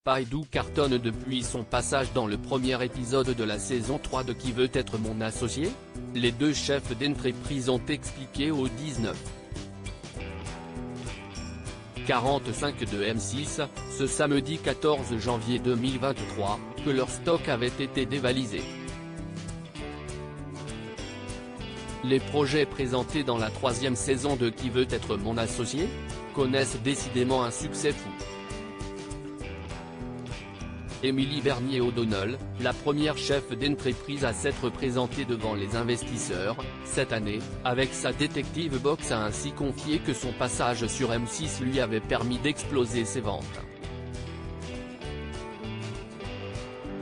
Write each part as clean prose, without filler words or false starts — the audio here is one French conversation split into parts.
Paidou cartonne depuis son passage dans le premier épisode de la saison 3 de Qui veut être mon associé? Les deux chefs d'entreprise ont expliqué au 19h45 de M6, ce samedi 14 janvier 2023, que leur stock avait été dévalisé. Les projets présentés dans la troisième saison de Qui veut être mon associé? Connaissent décidément un succès fou. Émilie Bernier-O'Donnell, la première chef d'entreprise à s'être présentée devant les investisseurs, cette année, avec sa Détective Box a ainsi confié que son passage sur M6 lui avait permis d'exploser ses ventes.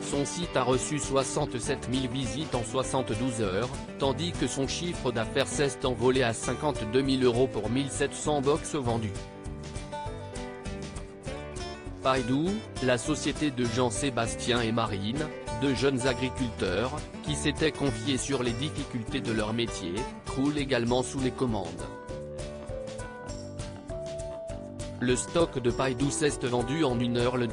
Son site a reçu 67 000 visites en 72 heures, tandis que son chiffre d'affaires s'est envolé à 52 000 € pour 1700 box vendues. Paidou, la société de Jean-Sébastien et Marine, deux jeunes agriculteurs, qui s'étaient confiés sur les difficultés de leur métier, croule également sous les commandes. Le stock de Paidou s'est vendu en 1 heure le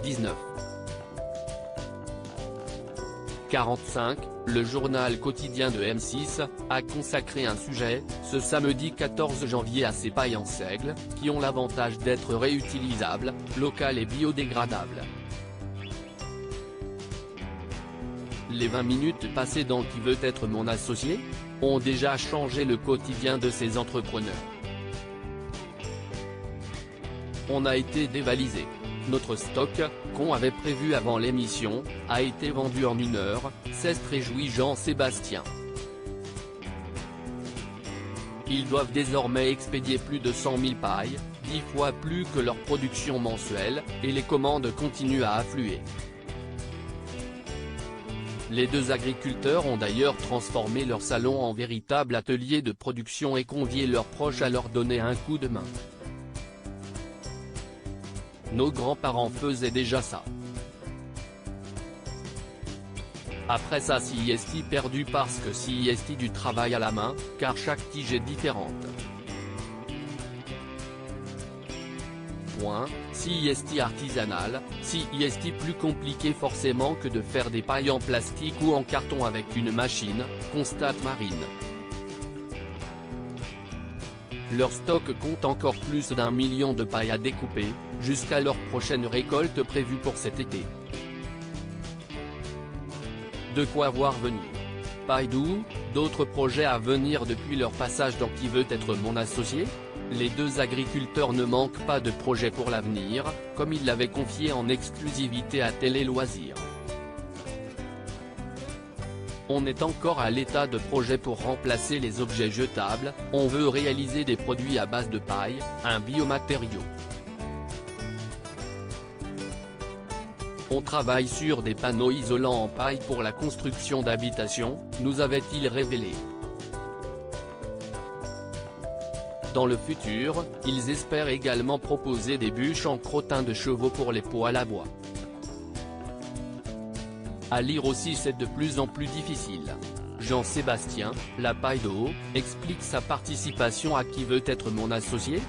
19h45, le journal quotidien de M6, a consacré un sujet, ce samedi 14 janvier à ces pailles en seigle, qui ont l'avantage d'être réutilisables, locales et biodégradables. Les 20 minutes passées dans Qui veut être mon associé? Ont déjà changé le quotidien de ces entrepreneurs. On a été dévalisé. Notre stock, qu'on avait prévu avant l'émission, a été vendu en 1 heure, s'est réjoui Jean-Sébastien. Ils doivent désormais expédier plus de 100 000 pailles, 10 fois plus que leur production mensuelle, et les commandes continuent à affluer. Les deux agriculteurs ont d'ailleurs transformé leur salon en véritable atelier de production et convié leurs proches à leur donner un coup de main. Nos grands-parents faisaient déjà ça. Après ça CIST perdu parce que CIST du travail à la main, car chaque tige est différente. CIST artisanal, CIST plus compliqué forcément que de faire des pailles en plastique ou en carton avec une machine, constate Marine. Leur stock compte encore plus d'1 million de pailles à découper, jusqu'à leur prochaine récolte prévue pour cet été. De quoi voir venir. Paidou, d'autres projets à venir depuis leur passage dans Qui veut être mon associé? Les deux agriculteurs ne manquent pas de projets pour l'avenir, comme ils l'avaient confié en exclusivité à Télé Loisirs. On est encore à l'état de projet pour remplacer les objets jetables, on veut réaliser des produits à base de paille, un biomatériau. On travaille sur des panneaux isolants en paille pour la construction d'habitations, nous avait-il révélé. Dans le futur, ils espèrent également proposer des bûches en crottin de chevaux pour les poêles à bois. À lire aussi c'est de plus en plus difficile. Jean-Sébastien, la Paidou, explique sa participation à Qui veut être mon associé?